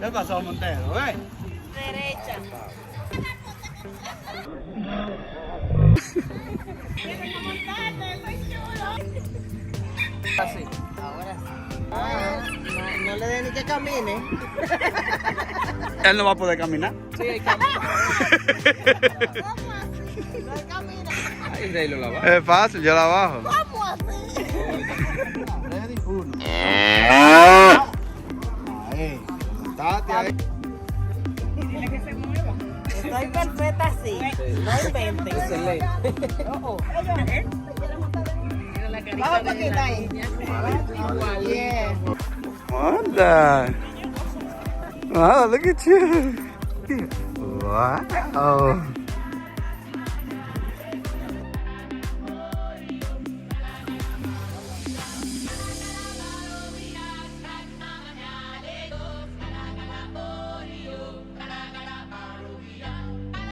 ¿Qué pasó, Montero? Derecha. Así. Ahora sí. No le den ni que camine. Él no va a poder caminar. Sí, hay camino. ¿Cómo así? No hay camino. Ahí de ahí lo lava. Es fácil, yo la bajo. ¿Cómo así? Ready, uno. Ahí. Montate ahí. Estoy perfecta así. No inventen. Excelente. Vamos un poquito ahí. Bien. Wanda. Wow, look at you. Wow.